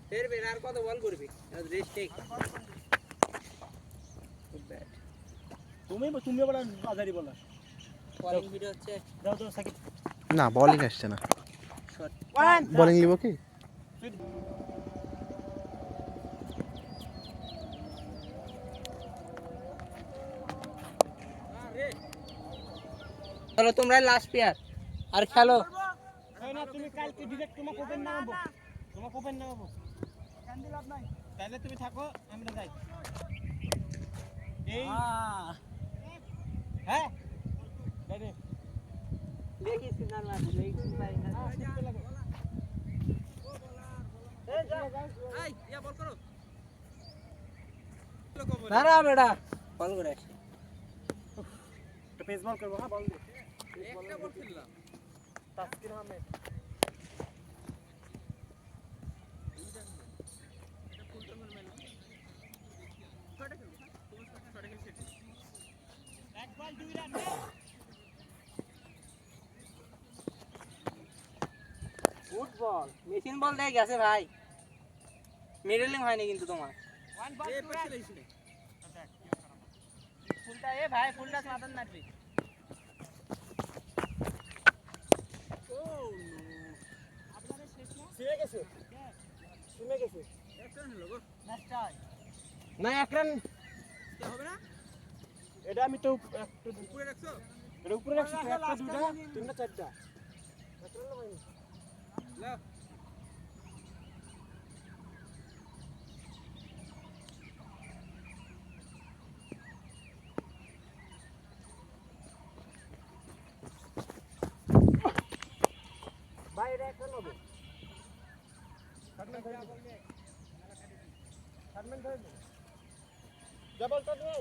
ফের বের আর কত বল করবি রেস্ট টেক তুমি আবার বাজারি বলা বলিং ভিডিও হচ্ছে দাও দাও সাকিব না বলিং আসছে না শট বলিং নিব কি চলো তোমরা লাস্ট পেয়ার আর খেলো না তুমি কালকে ডিরেক্ট তোমাকে ওপেন নামাবো ক্যান্ডেল লাভ নাই তাহলে তুমি থাকো আমরা যাই এই হ্যাঁ দাদা দেখি সিগন্যাল মার দেখি পাই না এই যা এই ইয়া বল করো দাঁড়া বেটা বল করে আসি তো পেস বল করবো হ্যাঁ বল দে একটা বল খেললাম তাসকিন আহমেদ এক বল দুই রান ফুটবল মেশিন বল দিয়ে গেছে ভাই মিডলিং হয়নি কিন্তু তোমার ওয়ান বল টু রান ফুলটা এ ভাই ফুলটা সাধারণ মারবি ও নো আপনাদের শেষ না শুনে গেছে এক রান হলো গো নেক্সট না এক রান কে হবে না এটা আমি তো একটু উপরে রাখছো এটা উপরে রাখছি তো একটা দুইটা তিনটা চারটা এক রান হয়নি লাও বাইরে এক রান হবে শাটম্যান ধরে যা বলটা নিয়ে